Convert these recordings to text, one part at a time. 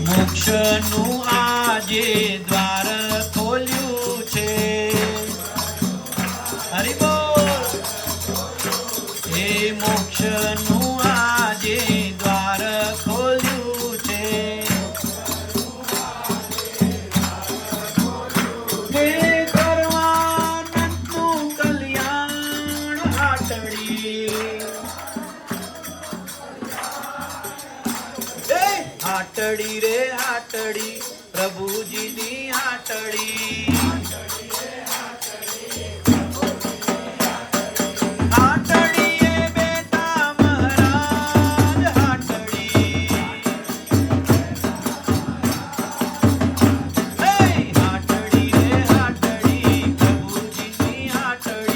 મોક્ષનું આજે દ્વાર ખોલ્યું છે. હરિ બોલ. હે મોક્ષનું આજે દ્વાર ખોલ્યું છે. હે સર્વાનંદનું કલ્યાણ હાટડી. હાટડી રે હાટડી પ્રભુજીની હાટડી. હાટડી એ બેટા મહારાજ હાટડી. હાટડી રે હાટડી પ્રભુજીની હાટડી.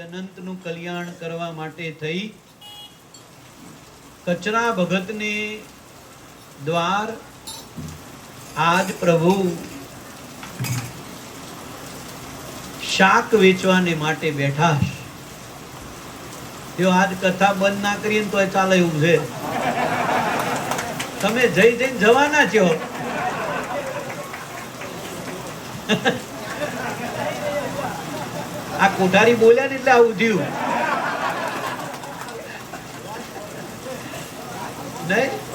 અનંતનું કલ્યાણ કરવા માટે થઈ કચરા ભગતને દ્વાર આજ પ્રભુ શાક વેચવાને માટે બેઠા. જો આજ કથા બંધ ના કરીએ તો ચાલે એવું છે. તમે જઈને જવાના છો. આ કોઠારી બોલ્યા ને એટલે આવું થયું નહીં.